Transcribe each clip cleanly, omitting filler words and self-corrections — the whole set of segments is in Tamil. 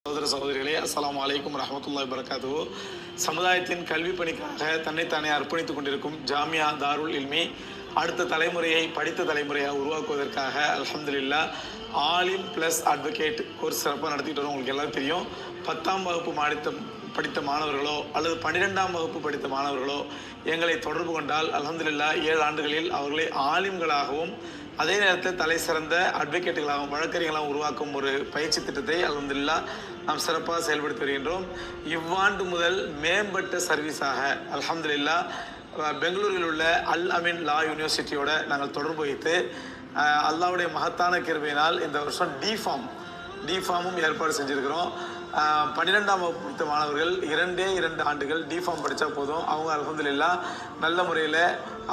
சகோதர சகோதரிகளே, அஸ்ஸலாமு அலைக்கும் வரஹ்மத்துல்லாஹி வபரகாத்துஹு. சமுதாயத்தின் கல்வி பணிக்காக தன்னைத்தானே அர்ப்பணித்துக் கொண்டிருக்கும் ஜாமியா தாருல் இல்மி அடுத்த தலைமுறையை படித்த தலைமுறையாக உருவாக்குவதற்காக அல்ஹம்துலில்லாஹ் ஆலிம் ப்ளஸ் அட்வொகேட் கோர்ஸ் சிறப்பாக நடத்திட்டு வரோம். உங்களுக்கு எல்லாம் தெரியும். 10ஆம் வகுப்பு படித்த மாணவர்களோ அல்லது 12ஆம் வகுப்பு படித்த மாணவர்களோ எங்களை தொடர்பு கொண்டால் அல்ஹம்துலில்லாஹ் 7 ஆண்டுகளில் அவர்களை ஆலிம்களாகவும் அதே நேரத்தில் தலை சிறந்த அட்வொகேட்டுகளாகவும் வழக்கறிஞர்களாகவும் உருவாக்கும் ஒரு பயிற்சி திட்டத்தை அல்ஹம்துலில்லாஹ் நாம் சிறப்பாக செயல்படுத்தி வருகின்றோம். இவ்வாண்டு முதல் மேம்பட்ட சர்வீஸாக அல்ஹம்துலில்லாஹ் பெங்களூரில் உள்ள அல் அமீன் லா யூனிவர்சிட்டியோட நாங்கள் தொடர்பு வைத்து அல்லாஹ்வுடைய மகத்தான கிருபையினால் இந்த வருஷம் டிஃபார்மும் ஏற்பாடு செஞ்சுருக்கிறோம். 12ஆம் வகுப்பு படித்த மாணவர்கள் 2 ஆண்டுகள் டிஃபார்ம் படித்தா போதும். அவங்க அல்ஹம்துலில்லாஹ் நல்ல முறையில்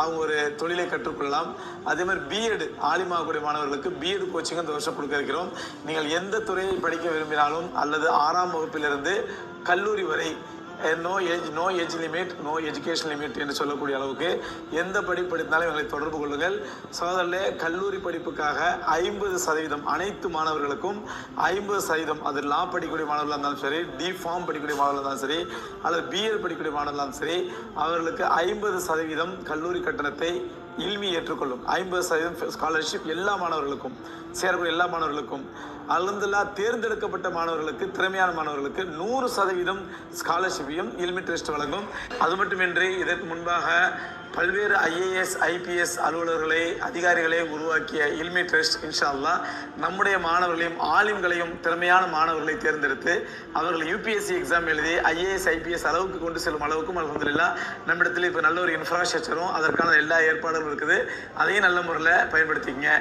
அவங்க ஒரு தொழிலை கற்றுக்கொள்ளலாம். அதே மாதிரி பிஎட் ஆலிமாகக்கூடிய மாணவர்களுக்கு பிஎட் கோச்சிங் இந்த வருஷம் கொடுக்க இருக்கிறோம். நீங்கள் எந்த துறையை படிக்க விரும்பினாலும் அல்லது 6ஆம் வகுப்பிலிருந்து கல்லூரி வரை no age limit, no education limit என்று சொல்லக்கூடிய அளவுக்கு எந்த படிப்பு படித்தாலும் எங்களை தொடர்பு கொள்ளுங்கள். சோதரிலே கல்லூரி படிப்புக்காக 50% அனைத்து மாணவர்களுக்கும் 50%, அது லா படிக்கக்கூடிய மாணவர்களாக இருந்தாலும் சரி, டிஃபார்ம் படிக்கக்கூடிய மாணவர்களாக இருந்தாலும் சரி, அல்லது பிஎட் படிக்கக்கூடிய மாணவர்களாக இருந்தாலும் சரி, அவர்களுக்கு 50% கல்லூரி கட்டணத்தை இல்மி ஏற்றுக்கொள்ளும். 50% ஸ்காலர்ஷிப் எல்லா மாணவர்களுக்கும், சேரக்கூடிய எல்லா மாணவர்களுக்கும். அல்ஹம்துலில்லாஹ் தேர்ந்தெடுக்கப்பட்ட மாணவர்களுக்கு, திறமையான மாணவர்களுக்கு 100% ஸ்காலர்ஷிப்பையும் இல்மி ட்ரஸ்ட் வழங்கும். அது மட்டுமின்றி இதற்கு முன்பாக பல்வேறு IAS IPS அலுவலர்களை அதிகாரிகளை உருவாக்கிய இல்மி ட்ரஸ்ட் இன்ஷா அல்லாஹ் நம்முடைய மாணவர்களையும் ஆலிம்களையும் திறமையான மாணவர்களை தேர்ந்தெடுத்து அவர்கள் UPSC எக்ஸாம் எழுதி IAS IPS அளவுக்கு கொண்டு செல்லும் அளவுக்கும் அல்ஹம்துலில்லாஹ் நம்மிடத்தில் இப்போ நல்ல ஒரு இன்ஃப்ராஸ்ட்ரக்சரும் அதற்கான எல்லா ஏற்பாடுகளும் இருக்குது. அதையும் நல்ல முறையில் பயன்படுத்திங்க.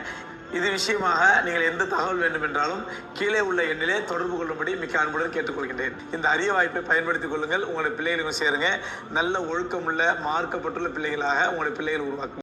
இது விஷயமாக நீங்கள் எந்த தகவல் வேண்டும் என்றாலும் கீழே உள்ள எண்ணிலே தொடர்பு கொள்ளும்படி மிக்க அன்புடன் கேட்டுக்கொள்கின்றேன். இந்த அரிய வாய்ப்பை பயன்படுத்திக் கொள்ளுங்கள். உங்களுடைய பிள்ளைகளுக்கும் சேருங்க. நல்ல ஒழுக்கமுள்ள மார்க்கப்பட்டுள்ள பிள்ளைகளாக உங்களுடைய பிள்ளைகள் உருவாக்குங்க.